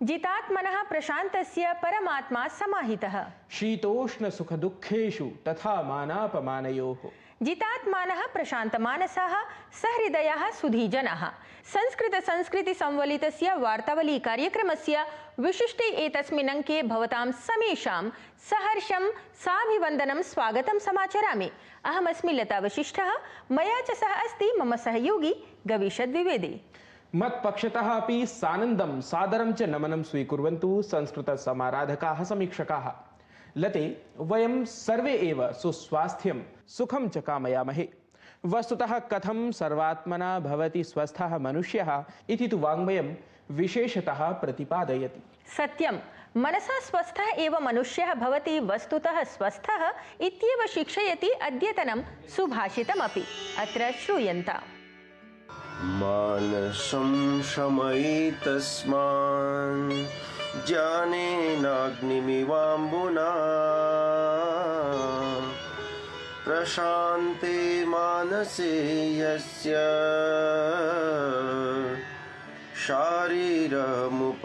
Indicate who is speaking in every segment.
Speaker 1: जितात्मनः प्रशान्तस्य परमात्मा समाहितः।
Speaker 2: शीतोष्ण सुख दुःखेषु तथा मानापमानयोः।
Speaker 1: जितात्मानः प्रशान्तमानसाः सहृदयाः सुधीजनाः। संस्कृत-संस्कृति-संवलितस्य वार्तावली कार्यक्रमस्य विशिष्टे एतस्मिन् अंके भवतां समेषां सहर्षं साभिवन्दनं स्वागतं समाचरामि। अहमस्मि लता वशिष्ठः, मया च सह अस्ति मम सहयोगी गवीशद् द्विवेदी।
Speaker 2: मत्पक्षतः अपि सानन्दं सादरं च नमनं स्वीकुर्वन्तु संस्कृतसमाराधकाः समीक्षकाः। लते, वयं सर्वे एव सुस्वास्थ्यं सुखं च कामयामहे। वस्तुतः कथं सर्वात्मना भवति स्वस्थः मनुष्यः इति तु वाङ्मयं विशेषतः प्रतिपादयति।
Speaker 1: सत्यं, मनसा स्वस्थः एव मनुष्यः भवति वस्तुतः स्वस्थः इत्येव शिक्षयति अद्यतनं सुभाषितमपि। अत्र श्रूयन्ताम्।
Speaker 3: मानसं शमयितस्मान् ज्ञानेनाग्निमिवाम्बुना प्रशान्ते मानसे यस्य शारीरमुपशाम्यति।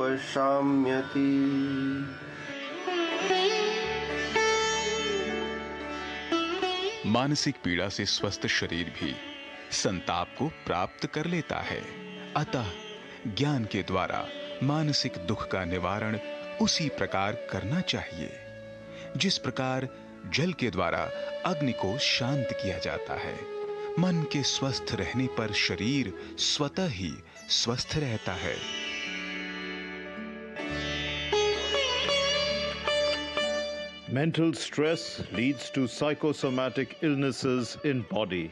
Speaker 4: मानसिक पीड़ा से स्वस्थ शरीर भी संताप को प्राप्त कर लेता है। अतः ज्ञान के द्वारा मानसिक दुख का निवारण उसी प्रकार करना चाहिए जिस प्रकार जल के द्वारा अग्नि को शांत किया जाता है। मन के स्वस्थ रहने पर शरीर स्वतः ही स्वस्थ रहता है।
Speaker 5: Mental stress leads to psychosomatic illnesses in body.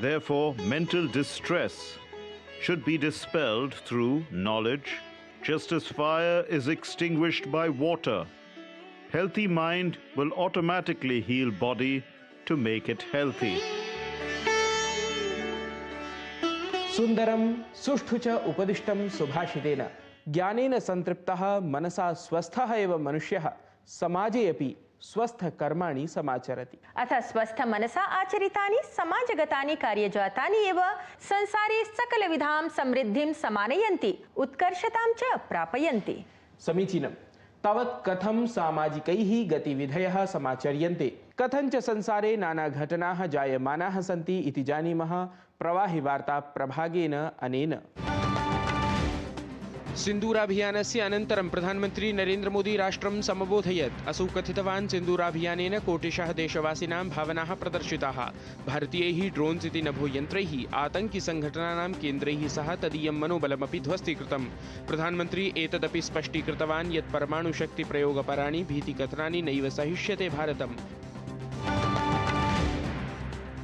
Speaker 5: Therefore, mental distress should be dispelled through knowledge, just as fire is extinguished by water. Healthy mind will automatically heal body to make it healthy.
Speaker 2: Sundaram सुष्ठु च उपदिष्टं सुभाषितेन ज्ञानेन संतृप्तः मनसा स्वस्थः एव मनुष्यः समाजे अपि स्वस्थ कर्माणि समाचरति।
Speaker 1: अथ स्वस्थ मनसा आचरितानि समाजगतानि कार्यजातानि एव संसारे सकलविधां समृद्धिं समानयन्ति, उत्कर्षतां च प्रापयन्ति।
Speaker 2: समीचीनम्। तावत् कथं सामाजिकैः गतिविधयः समाचर्यन्ते, कथं च संसारे नाना घटनाः जायमानाः सन्ति इति जानीमः प्रवाहि वार्ता प्रभागेन अनेन। सिन्दूराभियानस्य अनन्तरं प्रधानमन्त्री नरेन्द्र मोदी राष्ट्रं समबोधयत्। असौ कथितवान्, सिन्दूराभियानेन कोटिशः देशवासिनां भावनाः प्रदर्शिताः। भारतीयैः ड्रोन्स् इति नभोयन्त्रैः आतङ्किसङ्घटनानां केन्द्रैः सह तदीयं मनोबलमपि ध्वस्तीकृतम्। प्रधानमन्त्री एतदपि स्पष्टीकृतवान् यत् परमाणुशक्तिप्रयोगपराणि भीतिकथनानि नैव सहिष्यते भारतम्।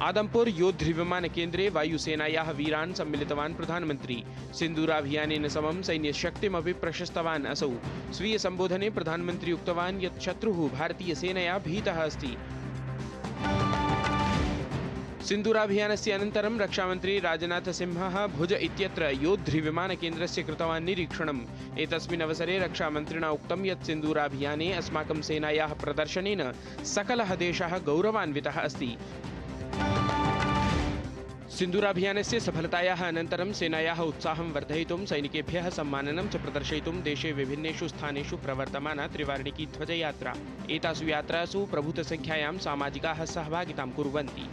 Speaker 2: आदमपुर योद्धविमानकेन्द्रे वायुसेनायाः वीरान् सम्मिलितवान् प्रधानमन्त्री। सिन्दूराभियानेन समं सैन्यशक्तिमपि प्रशस्तवान्। असौ स्वीयसम्बोधने प्रधानमन्त्री उक्तवान् यत् शत्रुः भारतीयसेनया भीतः अस्ति। सिन्दूराभियानस्य अनन्तरं रक्षामन्त्री राजनाथसिंहः भुज इत्यत्र योद्धविमानकेन्द्रस्य कृतवान् निरीक्षणम्। एतस्मिन् अवसरे रक्षामन्त्रिणा उक्तं यत् सिन्दूराभियाने अस्माकं सेनायाः प्रदर्शनेन सकलः देशः गौरवान्वितः अस्ति। सिन्दूराभियानस्य सफलतायाः अनन्तरं सेनायाः उत्साहं वर्धयितुं सैनिकेभ्यः सम्माननं च प्रदर्शयितुं देशे विभिन्नेषु स्थानेषु प्रवर्तमाना त्रिवर्णिकी ध्वजयात्रा। एतासु यात्रासु प्रभूतसंख्यायां सामाजिकाः सहभागितां कुर्वन्ति।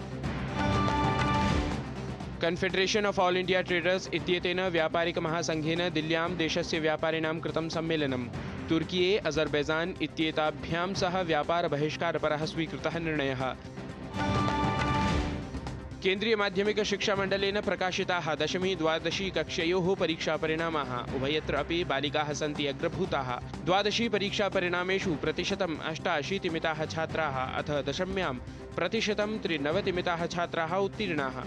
Speaker 2: Confederation of all India traders इत्येतेन व्यापारिकमहासङ्घेन दिल्ल्यां देशस्य व्यापारिणां कृतं सम्मेलनं। तुर्कीये अजरबैजान इत्येताभ्यां सह व्यापारबहिष्कारपरः स्वीकृतः निर्णयः। केन्द्रीय माध्यमिक शिक्षा मंडलेन प्रकाशिताः 10वी 12वी कक्षयोः परीक्षापरिणामाः। उभयत्र अपि बालिकाः सन्ति अग्रभूताः। 12वी परीक्षापरिणामेषु प्रतिशतं 88 मिताः छात्राः, अथ 10म्यां प्रतिशतं 93 मिताः छात्राः उत्तीर्णाः।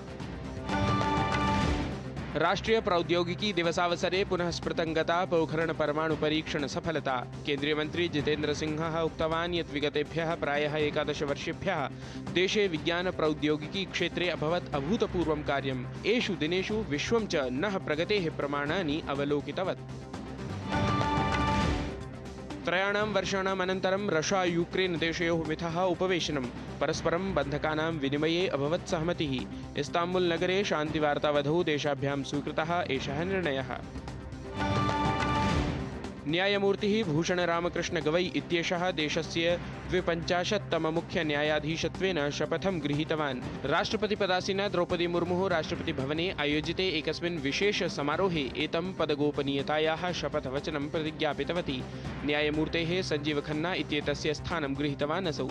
Speaker 2: राष्ट्रीय प्रौद्योगिकी दिवसावसरे पुनः स्मृतं गता पोखरण परमाणु परीक्षण सफलता। केंद्रीय मंत्री जितेन्द्र सिंहः उक्तवान् यत् विगतेभ्यः प्रायः 11 वर्षेभ्यः देशे विज्ञान प्रौद्योगिकी क्षेत्रे अभवत् अभूतपूर्वं कार्यम्। एषु दिनेषु विश्वं च नः प्रगतेः प्रमाणानि अवलोकितवत्। त्रयाणां वर्षाणाम् अनन्तरं रष्या यूक्रेन देशयोः मिथः उपवेशनं। परस्परं बन्धकानां विनिमये अभवत् सहमतिः। इस्ताम्बुल् नगरे शान्तिवार्तावधौ देशाभ्यां स्वीकृतः एषः निर्णयः। न्यायमूर्तिः भूषणरामकृष्ण गवई इत्येषः देशस्य 52तममुख्यन्यायाधीशत्वेन शपथं गृहीतवान्। राष्ट्रपतिपदासीना द्रौपदी मुर्मुः राष्ट्रपतिभवने आयोजिते एकस्मिन् विशेषसमारोहे एतं पदगोपनीयतायाः शपथवचनं प्रतिज्ञापितवती। न्यायमूर्तेः संजीव खन्ना इत्येतस्य स्थानं गृहीतवान् असौ।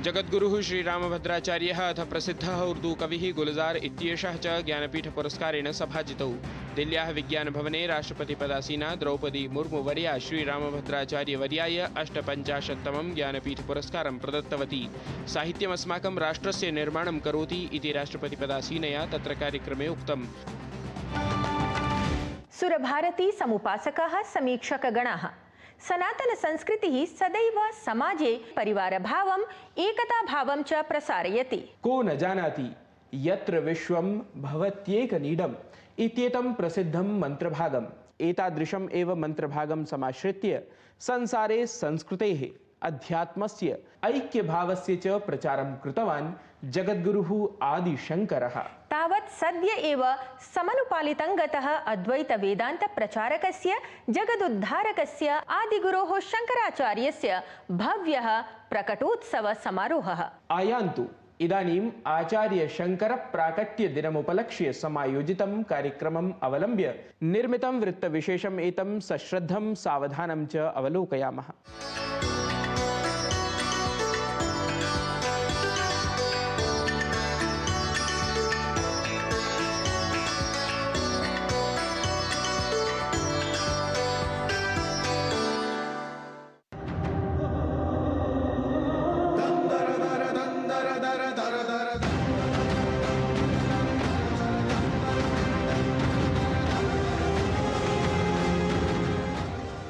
Speaker 2: जगद्गुरुः श्रीरामभद्राचार्यः अथ प्रसिद्धः उर्दू कविः गुलजार इत्येषः च ज्ञानपीठपुरस्कारेण सभाजितौ। दिल्ल्याः विज्ञानभवने राष्ट्रपतिपदासीना द्रौपदी मुर्मुवर्या श्रीरामभद्राचार्यवर्याय 58तमं ज्ञानपीठपुरस्कारं प्रदत्तवती। साहित्यमस्माकं राष्ट्रस्य निर्माणं करोति इति राष्ट्रपतिपदासीनया तत्र कार्यक्रमे उक्तम्।
Speaker 1: सुरभारती समुपासकाः समीक्षकगणाः सनातन संस्कृतिः सदैव समाजे परिवारभावम् एकताभावं च प्रसारयति।
Speaker 2: को न जानाति यत्र विश्वं भवत्येकनीडम् इत्येतं प्रसिद्धं मन्त्रभागम्। एतादृशम् एव मन्त्रभागं समाश्रित्य संसारे संस्कृतेः अध्यात्मस्य ऐक्यभावस्य च प्रचारं कृतवान् जगद्गुरुः आदिशङ्करः।
Speaker 1: तावत् सद्य एव समनुपालितं गतः अद्वैत वेदान्त प्रचारकस्य जगदुद्धारकस्य आदिगुरोः शङ्कराचार्यस्य भव्यः प्रकटोत्सव समारोहः।
Speaker 2: आयान्तु इदानीम् आचार्य शङ्कर प्राकट्य दिनमुपलक्ष्य समायोजितं कार्यक्रमम् अवलम्ब्य निर्मितं वृत्तविशेषम् एतं सश्रद्धं सावधानं च अवलोकयामः।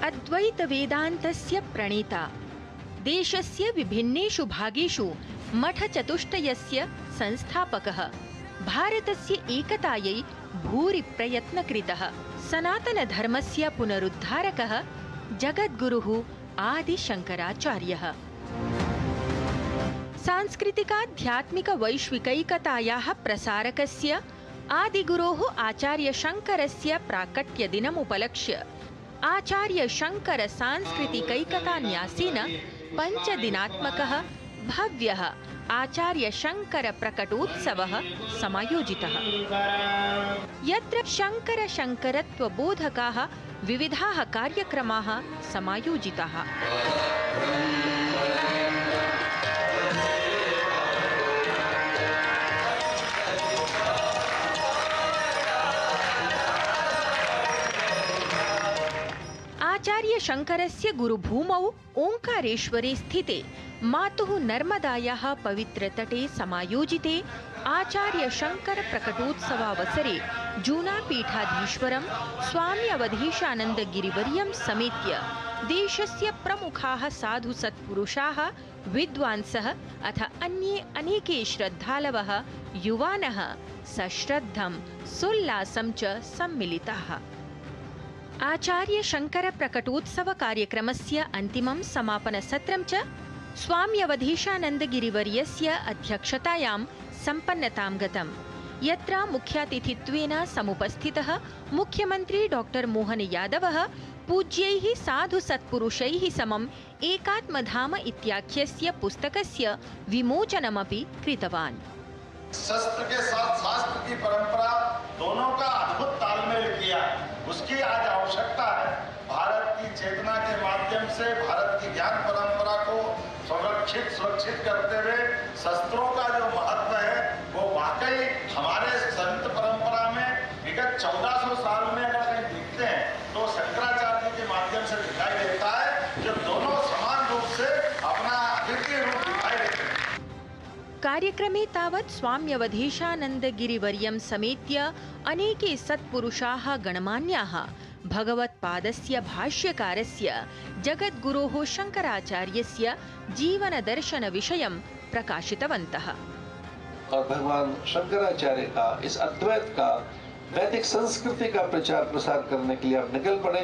Speaker 1: अद्वैत वेदान्तस्य प्रणेता, देशस्य विभिन्नेषु भागेषु मठचतुष्टयस्य संस्थापकः, भारतस्य एकतायै भूरि प्रयत्नकृतः सनातनधर्मस्य पुनरुद्धारकः जगद्गुरुः आदिशङ्कराचार्यः। सांस्कृतिकाध्यात्मिकवैश्विकैकतायाः प्रसारकस्य आदिगुरोः आचार्यशङ्करस्य प्राकट्यदिनमुपलक्ष्य आचार्य शङ्कर सांस्कृतिकैकता न्यासेन 5 दिनात्मकः भव्यः आचार्य शङ्कर प्रकटोत्सवः समायोजितः, यत्र शङ्कर शङ्करत्वबोधकाः विविधाः कार्यक्रमाः समायोजिताः। आचार्य शङ्करस्य गुरुभूमौ ओङ्कारेश्वरे स्थिते मातुः नर्मदायाः पवित्रतटे समायोजिते आचार्य शङ्कर प्रकटोत्सवावसरे जूनापीठाधीश्वरं स्वामी अवधेशानन्दगिरिवर्यं समेत्य देशस्य प्रमुखाः साधु सत्पुरुषाः, विद्वांसः अथ अन्ये अनेके श्रद्धालवः युवानः सश्रद्धं सोल्लासं च सम्मिलिताः। आचार्य शङ्कर प्रकटोत्सव कार्यक्रमस्य अन्तिमं समापनसत्रं च स्वामी अवधेशानन्दगिरिवर्यस्य अध्यक्षतायां सम्पन्नतां गतम्, यत्र मुख्यातिथित्वेन समुपस्थितः मुख्यमन्त्री डॉक्टर मोहन यादवः पूज्यैः साधु सत्पुरुषैः समम् एकात्मधाम इत्याख्यस्य पुस्तकस्य विमोचनमपि कृतवान्।
Speaker 6: शस्त्र के साथ शास्त्र की परंपरा दोनों का अद्भुत तालमेल किया, उसकी आज आवश्यकता है। भारत की चेतना के माध्यम से भारत की ज्ञान परंपरा को सुरक्षित करते हुए शस्त्रों का जो महत्व है वो वाकई हमारे संत परंपरा में विगत 1400 साल में अगर कहीं दिखते हैं तो शंकराचार्य के माध्यम से दिखाई देता है, जो दोनों समान रूप से अपना अद्वितीय रूप दिखाई देते हैं।
Speaker 1: कार्यक्रमे तावत् स्वाम्यवधेशानन्दगिरिवर्यं समेत्य अनेके सत्पुरुषाः गणमान्याः भगवत्पादस्य भाष्यकारस्य जगद्गुरोः शङ्कराचार्यस्य जीवनदर्शनविषयं प्रकाशितवन्तः।
Speaker 7: और भगवान शंकराचार्य का इस अद्वैत का वैदिक संस्कृति का प्रचार प्रसार करने के लिए आप निकल पड़े,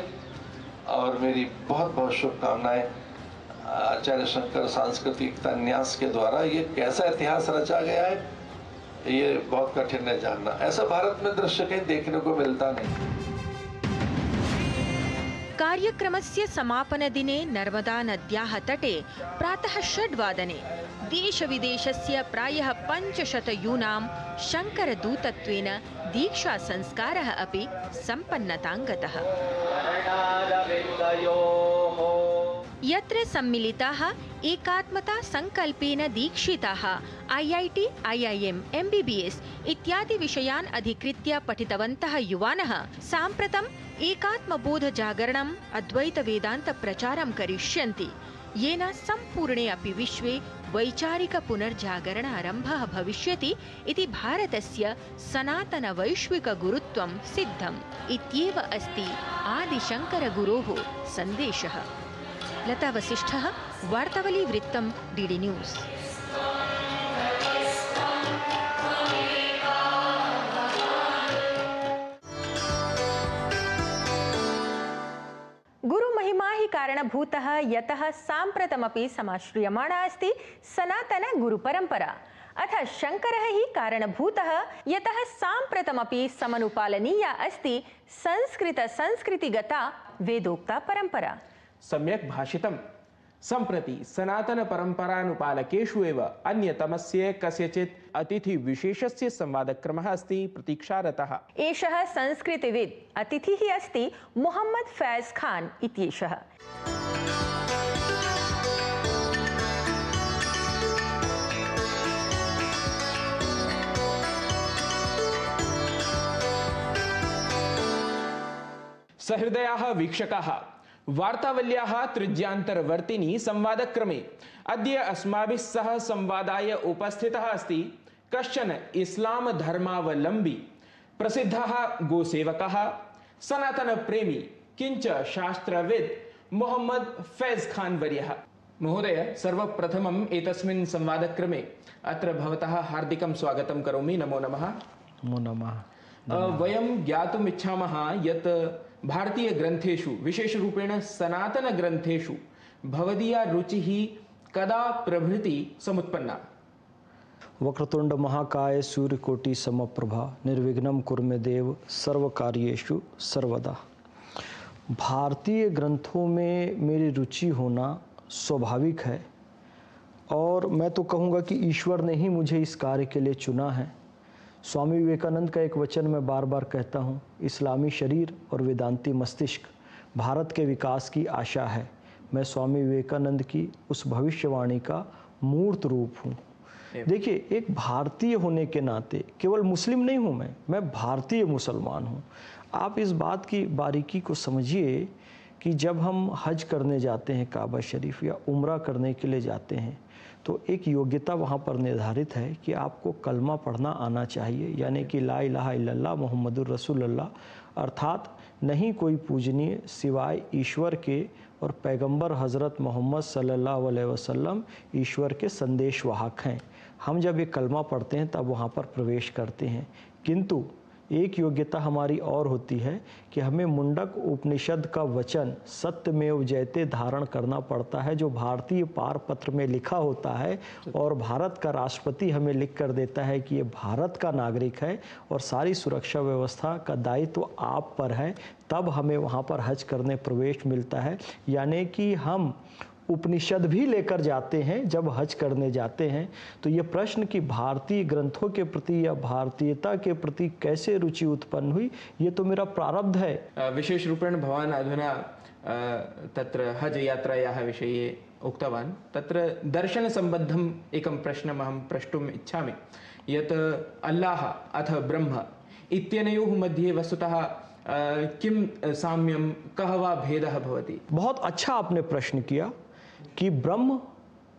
Speaker 7: और मेरी बहुत बहुत शुभकामनाएं। आचार्य शंकर सांस्कृतिकता न्यास के द्वारा ये कैसा इतिहास रचा गया है, ये बहुत कठिन है जानना। ऐसा भारत में दृश्य कहीं देखने को मिलता नहीं।
Speaker 1: कार्यक्रमस्य समापनदिने नर्मदानद्याः तटे प्रातः 6 वादने देशविदेशस्य प्रायः 500 यूनां शङ्करदूतत्वेन दीक्षासंस्कारः अपि सम्पन्नताङ्गतः। यत्र सम्मिलिताः एकात्मता संकल्पेन दीक्षिताः IIT, IIM, MBBS इत्यादि विषयान् अधिकृत्य पठितवन्तः युवानः साम्प्रतम् एकात्मबोधजागरणम् अद्वैतवेदान्तप्रचारं करिष्यन्ति, येन सम्पूर्णे अपि विश्वे वैचारिकपुनर्जागरणारम्भः भविष्यति इति भारतस्य सनातनवैश्विकगुरुत्वं सिद्धम् इत्येव अस्ति आदिशङ्करगुरोः सन्देशः। लता वसिष्ठः, वार्तावली वृत्तं, DD न्यूज़। गुरुमहिमा हि कारणभूतः यतः साम्प्रतमपि समाश्रियमाणा अस्ति सनातन गुरुपरम्परा, अथ शङ्करः हि कारणभूतः यतः साम्प्रतमपि समनुपालनीया अस्ति संस्कृतिगता वेदोक्ता परम्परा।
Speaker 2: सम्यक् भाषितम्। सम्प्रति सनातन परम्परानुपालकेषु एव अन्यतमस्य कस्यचित् अतिथिविशेषस्य संवादक्रमः अस्ति प्रतीक्षारतः।
Speaker 1: एषः संस्कृतविद् अतिथिः अस्ति मोहम्मद फैज़ खान इत्येषः।
Speaker 2: सहृदयाः वीक्षकाः, वार्तावल्याः त्रिज्यान्तर्वर्तिनी संवादक्रमे अद्य अस्माभिः सह संवादाय उपस्थितः अस्ति कश्चन इस्लाम धर्मावलम्बी प्रसिद्धः गोसेवकः सनातनप्रेमी किञ्च शास्त्रविद् मोहम्मद फैज़ खान वर्यः। महोदय, सर्वप्रथमम् एतस्मिन् संवादक्रमे अत्र भवतः हार्दिकं स्वागतं करोमि। नमो नमः।
Speaker 8: नमो नमः।
Speaker 2: वयं ज्ञातुम् इच्छामः यत् भारतीयग्रन्थेषु विशेषरूपेण सनातनग्रन्थेषु भवदीया रुचिः कदा प्रभृति समुत्पन्ना?
Speaker 8: वक्रतुंड महाकाय सूर्यकोटि समप्रभा निर्विघ्नं कुरु मे देव सर्वकार्येषु सर्वदा। भारतीय ग्रंथों में मेरी रुचि होना स्वाभाविक है और मैं तो कहूँगा कि ईश्वर ने ही मुझे इस कार्य के लिए चुना है। स्वामी विवेकानंद का एक वचन मैं बार बार कहता हूँ, इस्लामी शरीर और वेदांती मस्तिष्क भारत के विकास की आशा है। मैं स्वामी विवेकानंद की उस भविष्यवाणी का मूर्त रूप हूँ। देखिए, एक भारतीय होने के नाते केवल मुस्लिम नहीं हूँ मैं भारतीय मुसलमान हूँ। आप इस बात की बारीकी को समझिए कि जब हम हज करने जाते हैं काबा शरीफ या उम्रा करने के लिए जाते हैं तो एक योग्यता वहाँ पर निर्धारित है कि आपको कलमा पढ़ना आना चाहिए, यानी कि ला इलाहा इल्लल्लाह मुहम्मदुर रसूलुल्लाह, अर्थात नहीं कोई पूजनीय सिवाय ईश्वर के और पैगंबर हज़रत मोहम्मद सल्लल्लाहु अलैहि वसल्लम ईश्वर के संदेशवाहक हैं। हम जब ये कलमा पढ़ते हैं तब वहाँ पर प्रवेश करते हैं। किंतु एक योग्यता हमारी और होती है कि हमें मुंडक उपनिषद का वचन सत्यमेव जयते धारण करना पड़ता है, जो भारतीय पारपत्र में लिखा होता है और भारत का राष्ट्रपति हमें लिख कर देता है कि ये भारत का नागरिक है और सारी सुरक्षा व्यवस्था का दायित्व आप पर है, तब हमें वहाँ पर हज करने प्रवेश मिलता है। यानी कि हम उपनिषद भी लेकर जाते हैं जब हज करने जाते हैं। तो ये प्रश्न कि भारतीय ग्रंथों के प्रति या भारतीयता के प्रति कैसे रुचि उत्पन्न हुई, ये तो मेरा प्रारब्ध है।
Speaker 2: विशेष रूपेण भवान् अधुना तत्र हज यात्रायाः विषये उक्तवान्। तत्र दर्शनसम्बद्धम् एकं प्रश्नम् अहं प्रष्टुम् इच्छामि यत् अल्लाह अथ ब्रह्म इत्यनयोः मध्ये वस्तुतः किं साम्यं, कः वा भेदः भवति?
Speaker 8: बहुत अच्छा आपने प्रश्न किया कि ब्रह्म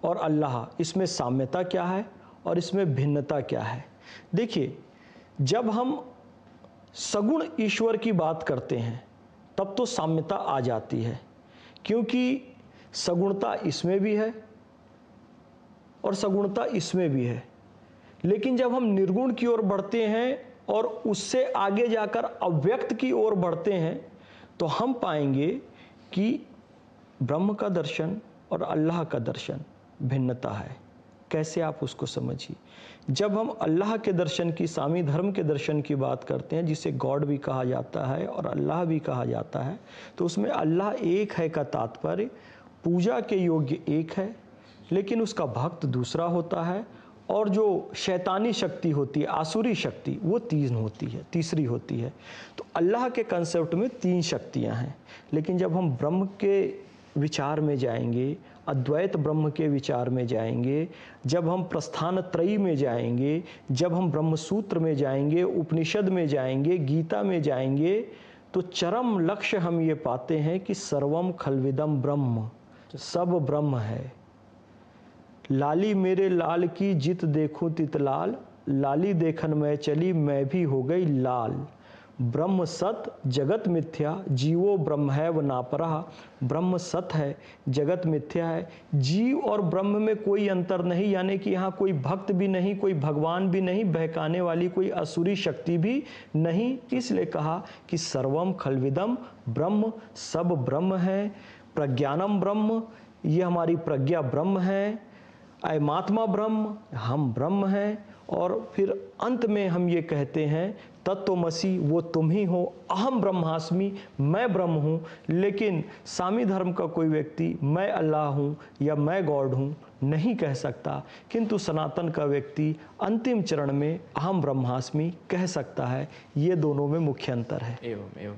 Speaker 8: और अल्लाह, इसमें साम्यता क्या है और इसमें भिन्नता क्या है। देखिए, जब हम सगुण ईश्वर की बात करते हैं तब तो साम्यता आ जाती है, क्योंकि सगुणता इसमें भी है और सगुणता इसमें भी है। लेकिन जब हम निर्गुण की ओर बढ़ते हैं और उससे आगे जाकर अव्यक्त की ओर बढ़ते हैं तो हम पाएंगे कि ब्रह्म का दर्शन और अल्लाह का दर्शन भिन्नता है। कैसे आप उसको समझिए। जब हम अल्लाह के दर्शन की, सामी धर्म के दर्शन की बात करते हैं, जिसे गॉड भी कहा जाता है और अल्लाह भी कहा जाता है, तो उसमें अल्लाह एक है का तात्पर्य पूजा के योग्य एक है, लेकिन उसका भक्त दूसरा होता है, और जो शैतानी शक्ति होती है, आसुरी शक्ति, वो तीसरी होती है। तो अल्लाह के कंसेप्ट में 3 शक्तियां हैं। लेकिन जब हम ब्रह्म के विचार में जाएंगे, अद्वैत ब्रह्म के विचार में जाएंगे, जब हम प्रस्थान त्रयी में जाएंगे, जब हम ब्रह्म सूत्र में जाएंगे, उपनिषद में जाएंगे, गीता में जाएंगे, तो चरम लक्ष्य हम ये पाते हैं कि सर्वम खलविदम ब्रह्म, सब ब्रह्म है। लाली मेरे लाल की जित देखूं तित लाल, लाली देखन मैं चली मैं भी हो गई लाल। ब्रह्म सत जगत मिथ्या, जीवो ब्रह्म है व नापरा। ब्रह्म सत है, जगत मिथ्या है, जीव और ब्रह्म में कोई अंतर नहीं, यानी कि यहाँ कोई भक्त भी नहीं, कोई भगवान भी नहीं, बहकाने वाली कोई असुरी शक्ति भी नहीं। इसलिए कहा कि सर्वम खलविदम ब्रह्म, सब ब्रह्म है। प्रज्ञानम ब्रह्म, ये हमारी प्रज्ञा ब्रह्म है। अयमात्मा ब्रह्म, हम ब्रह्म हैं। और फिर अंत में हम ये कहते हैं तत्वमसि, वो तुम ही हो। अहम ब्रह्मास्मि, मैं ब्रह्म हूँ। लेकिन सामी धर्म का कोई व्यक्ति मैं अल्लाह हूँ या मैं गॉड हूँ नहीं कह सकता, किंतु सनातन का व्यक्ति अंतिम चरण में अहम ब्रह्मास्मि कह सकता है। ये दोनों में मुख्य अंतर है।
Speaker 2: एवं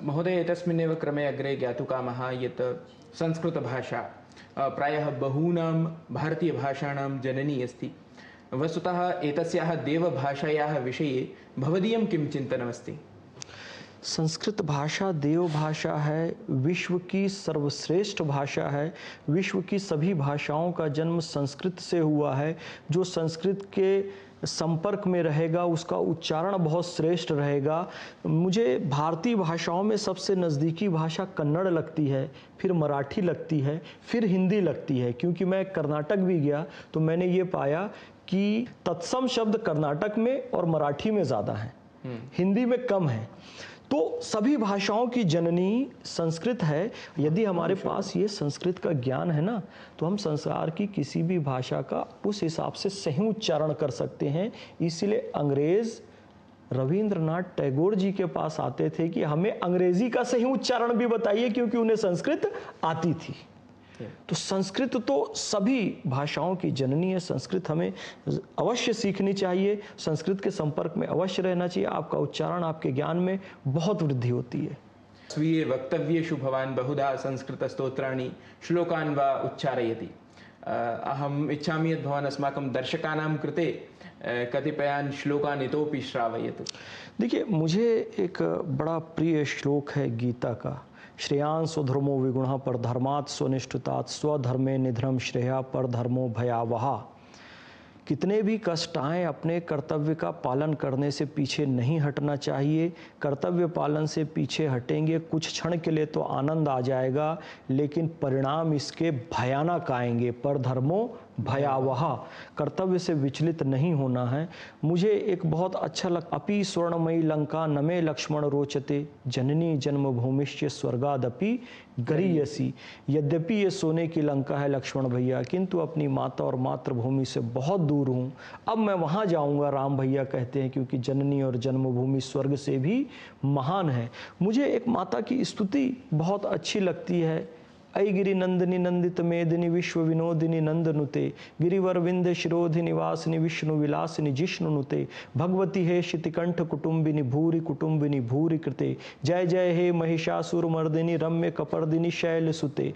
Speaker 2: महोदय, एतस्मिन्नेव क्रमे अग्रे ज्ञातुकामः यत् संस्कृतभाषा प्रायः बहूनां भारतीयभाषाणां जननी अस्ति। वस्तुतः एतस्याः देवभाषायाः विषये भवदीयं किं चिन्तनमस्ति?
Speaker 8: संस्कृत भाषा देव भाषा है, विश्व की सर्वश्रेष्ठ भाषा है। विश्व की सभी भाषाओं का जन्म संस्कृत से हुआ है। जो संस्कृत के संपर्क में रहेगा उसका उच्चारण बहुत श्रेष्ठ रहेगा। मुझे भारतीय भाषाओं में सबसे नज़दीकी भाषा कन्नड़ लगती है, फिर मराठी लगती है, फिर हिंदी लगती है। क्योंकि मैं कर्नाटक भी गया तो मैंने ये पाया कि तत्सम शब्द कर्नाटक में और मराठी में ज़्यादा हैं, हिंदी में कम है। तो सभी भाषाओं की जननी संस्कृत है। यदि हमारे पास ये संस्कृत का ज्ञान है ना, तो हम संसार की किसी भी भाषा का उस हिसाब से सही उच्चारण कर सकते हैं। इसलिए अंग्रेज रविंद्रनाथ टैगोर जी के पास आते थे कि हमें अंग्रेजी का सही उच्चारण भी बताइए, क्योंकि उन्हें संस्कृत आती थी। तो संस्कृत तो सभी भाषाओं की जननी है। संस्कृत हमें अवश्य सीखनी चाहिए, संस्कृत के संपर्क में अवश्य रहना चाहिए। आपका उच्चारण, आपके ज्ञान में बहुत वृद्धि होती है।
Speaker 2: स्वीये वक्तव्येषु भवान् बहुधा संस्कृतस्तोत्राणि श्लोकान् वा उच्चारयति। अहम् इच्छामि यत् भवान् अस्माकं दर्शकानां कृते कतिपयान् श्लोकान् इतोपि श्रावयतु।
Speaker 8: देखिए, मुझे एक बड़ा प्रिय श्लोक है गीता का। श्रेयान् स्वधर्मो विगुणः परधर्मात् स्वनिष्ठतात् स्वधर्मे निधनम श्रेया परधर्मो भयावहा। कितने भी कष्ट आएं, अपने कर्तव्य का पालन करने से पीछे नहीं हटना चाहिए। कर्तव्य पालन से पीछे हटेंगे, कुछ क्षण के लिए तो आनंद आ जाएगा, लेकिन परिणाम इसके भयानक आएंगे। परधर्मो भयावह, कर्तव्य से विचलित नहीं होना है। मुझे एक बहुत अच्छा अपि स्वर्णमयी लंका नमे लक्ष्मण रोचते, जननी जन्मभूमिश्च स्वर्गादपि गरीयसी। यद्यपि ये सोने की लंका है लक्ष्मण भैया, किंतु अपनी माता और मातृभूमि से बहुत दूर हूँ। अब मैं वहाँ जाऊँगा, राम भैया कहते हैं, क्योंकि जननी और जन्मभूमि स्वर्ग से भी महान है। मुझे एक माता की स्तुति बहुत अच्छी लगती है। ऐ गिरि नंदिनी नंदित मेदिनी विश्व विनोदिनी नंदनुते, गिरिवर विंध्य शिरोधि निवासिनी विष्णु विलासिनी जिष्णुनुते, भगवती हे शितिकंठ कुटुंबिनी भूरि कुटुंबिनी भूरि कृते, जय जय हे महिषासुर मर्दिनी रम्य कपर्दिनी शैल सुते।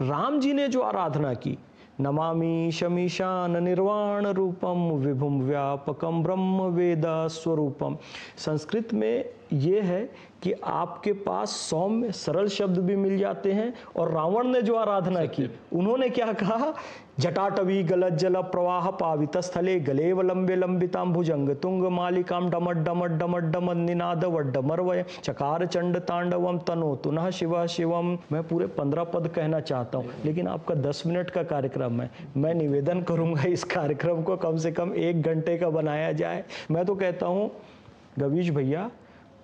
Speaker 8: राम जी ने जो आराधना की, नमामि शमीशान निर्वाण रूपम विभुम व्यापकम ब्रह्म वेद स्वरूपम। संस्कृत में ये है कि आपके पास सौम्य सरल शब्द भी मिल जाते हैं। और रावण ने जो आराधना की, उन्होंने क्या कहा? जटाटवी गलत जल प्रवाह पावित स्थले गलेव लंबे लंबिताम भुजंग तुंग मालिकाम डमट डमट डमट डमट निनाद वड्डमरवय चकार चंड तांडवम तनो तुनः शिव शिवम। मैं पूरे 15 पद कहना चाहता हूँ, लेकिन आपका 10 मिनट का कार्यक्रम है। मैं निवेदन करूंगा इस कार्यक्रम को कम से कम 1 घंटे का बनाया जाए। मैं तो कहता हूँ गवीश भैया,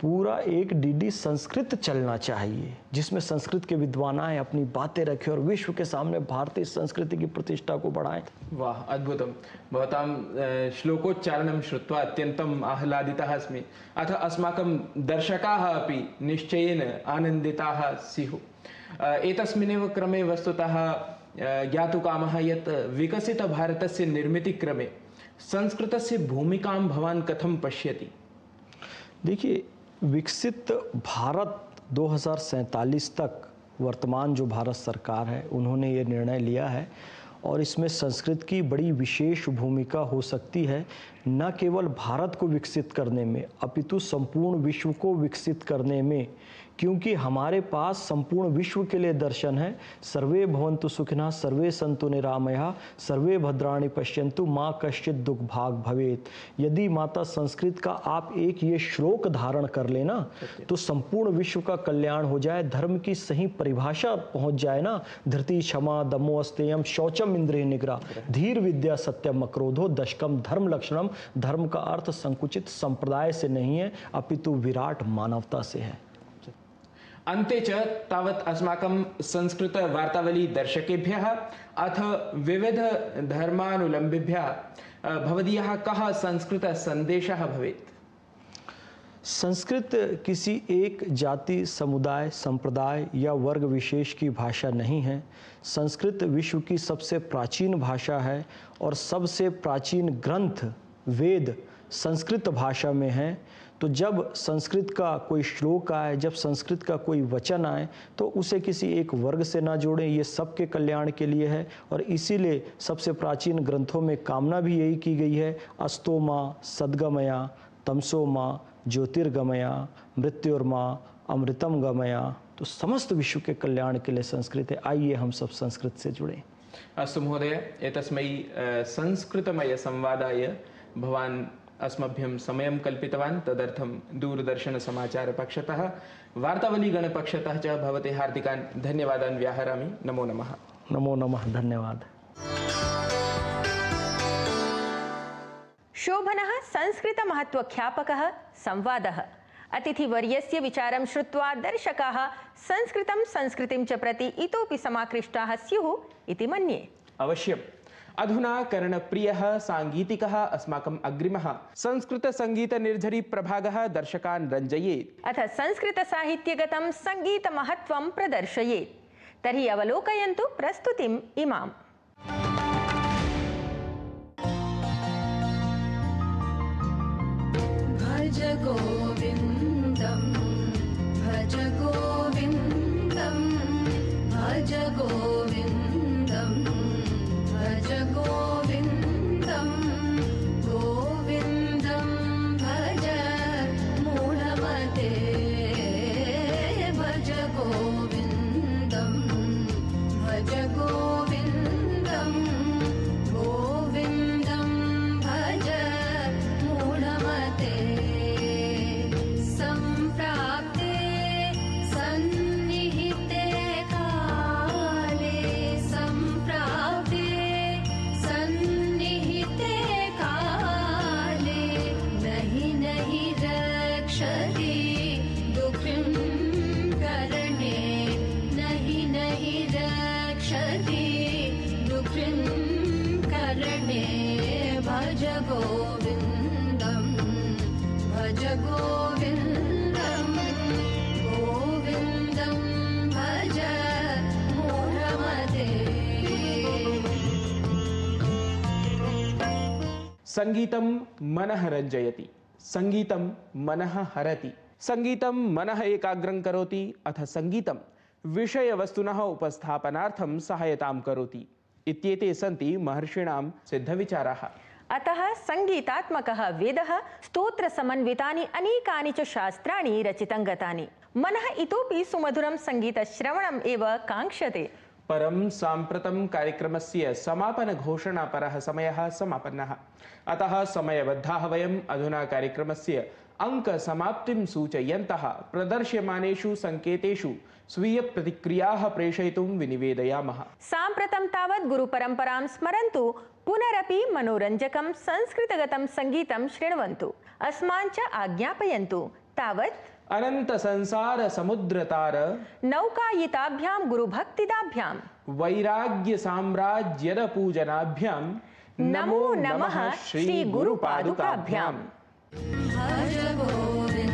Speaker 8: पूरा एक डीडी संस्कृत चलना चाहिए, जिसमें संस्कृत के विद्वान आए, अपनी बातें रखें और विश्व के सामने भारतीय संस्कृति की प्रतिष्ठा को बढ़ाएं।
Speaker 2: वाह, अद्भुतम। भवतां श्लोकोच्चारणं श्रुत्वा अत्यन्तम् आह्लादितः अस्मि। अथ अस्माकं दर्शकाः अपि निश्चयेन आनन्दिताः स्युः। एतस्मिन्नेव क्रमे वस्तुतः ज्ञातुकामः यत् विकसितभारतस्य निर्मितिक्रमे संस्कृतस्य भूमिकां भवान् कथं पश्यति?
Speaker 8: देखिए, विकसित भारत 2047 तक वर्तमान जो भारत सरकार है उन्होंने ये निर्णय लिया है और इसमें संस्कृत की बड़ी विशेष भूमिका हो सकती है, न केवल भारत को विकसित करने में अपितु संपूर्ण विश्व को विकसित करने में, क्योंकि हमारे पास संपूर्ण विश्व के लिए दर्शन है। सर्वे भवन्तु सुखिनः, सर्वे सन्तु निरामयाः, सर्वे भद्राणि पश्यन्तु, माँ कश्चित् दुख भाग भवेत्। यदि माता संस्कृत का आप एक ये श्लोक धारण कर लेना तो संपूर्ण विश्व का कल्याण हो जाए, धर्म की सही परिभाषा पहुंच जाए ना। धृति क्षमा दमो अस्तेयम शौचम इंद्रिय निग्रह, धीर विद्या सत्यम अक्रोधो दशकम धर्म लक्षणम। धर्म का अर्थ संकुचित संप्रदाय से नहीं है अपितु विराट मानवता से है।
Speaker 2: अन्ते च तावत् अस्माकं संस्कृत वार्तावली दर्शकेभ्यः अथ विविध धर्मानुलम्बिभ्यः भवदीयः कः संस्कृत संदेशः भवेत्?
Speaker 8: संस्कृत किसी एक जाति, समुदाय, संप्रदाय या वर्ग विशेष की भाषा नहीं है। संस्कृत विश्व की सबसे प्राचीन भाषा है और सबसे प्राचीन ग्रंथ वेद संस्कृत भाषा में है। तो जब संस्कृत का कोई श्लोक आए, जब संस्कृत का कोई वचन आए तो उसे किसी एक वर्ग से ना जोड़ें, ये सबके कल्याण के लिए है। और इसीलिए सबसे प्राचीन ग्रंथों में कामना भी यही की गई है, अस्तो माँ सद्गमया, तमसो माँ ज्योतिर्गमया, मृत्युर्मा अमृतम गमया। तो समस्त विश्व के कल्याण के लिए संस्कृत है। आइए हम सब संस्कृत से जुड़ें।
Speaker 2: अस्तु महोदय, एतस्मै संस्कृतमय संवादाय भवान् अस्मभ्यं समयं कल्पितवान्, तदर्थं दूरदर्शनसमाचारपक्षतः वार्तावलीगणपक्षतः च भवते हार्दिकान् धन्यवादान् व्याहरामि। नमो नमः।
Speaker 8: नमो नमः, धन्यवाद।
Speaker 1: शोभनः संस्कृतमहत्वख्यापकः संवादः। अतिथिवर्यस्य विचारं श्रुत्वा दर्शकाः संस्कृतं संस्कृतिं च प्रति इतोपि समाकृष्टाः स्युः इति मन्ये।
Speaker 2: अवश्यम्। अधुना कर्णप्रियः साङ्गीतिकः अस्माकम् अग्रिमः संस्कृतसङ्गीतनिर्झरी प्रभागः दर्शकान् रञ्जयेत्।
Speaker 1: अथ संस्कृतसाहित्यगतं सङ्गीतमहत्त्वं प्रदर्शयेत्। तर्हि अवलोकयन्तु प्रस्तुतिम् इमाम्।
Speaker 9: भज गोविन्दं भज गोविन्दं भज गोविन्दं भज गोविन्दं गोविन्दं भज मूढमते भज गोविन्दं भज गोविन्दं गोविन्दं भज मूढमते सम्प्राप्ते सन्निहिते काले सम्प्राप्ते सन्निहिते काले नहि नहि रक्षति दुःखं करणे नहि नहि रक्षति दुःखं करणे भज गोविन्दं भज गोविन्दं गोविन्दं भज मूढमते।
Speaker 2: संगीतं मनः रञ्जयति, संगीतं मनः हरति, संगीतं मनः एकाग्रं करोति, अथ संगीतं विषयवस्तुनः उपस्थापनार्थं सहायतां करोति। इत्येते सन्ति महर्षिणां सिद्धविचाराः।
Speaker 1: अतः संगीतात्मकः वेदः स्तोत्रसमन्वितानि अनेकानि च शास्त्राणि रचितं गतानि। मनः इतोपि सुमधुरं संगीतश्रवणम् एव काङ्क्षते।
Speaker 2: परं साम्प्रतं कार्यक्रमस्य समापनघोषणापरः समयः समापन्नः। अतः समयबद्धाः वयम् अधुना कार्यक्रमस्य अङ्कसमाप्तिं सूचयन्तः प्रदर्श्यमानेषु सङ्केतेषु स्वीयप्रतिक्रियाः प्रेषयितुं विनिवेदयामः।
Speaker 1: साम्प्रतं तावत् गुरुपरम्परां स्मरन्तु, पुनरपि मनोरञ्जकं संस्कृतगतं सङ्गीतं शृण्वन्तु, अस्मान् च आज्ञापयन्तु। तावत्
Speaker 2: अनंत संसार समुद्रतार
Speaker 1: नौकायिताभ्यां गुरुभक्तिदाभ्यां
Speaker 2: वैराग्य साम्राज्यद पूजनाभ्यां
Speaker 1: नमो नमः श्री गुरुपादुकाभ्यां।
Speaker 9: भज गोविंद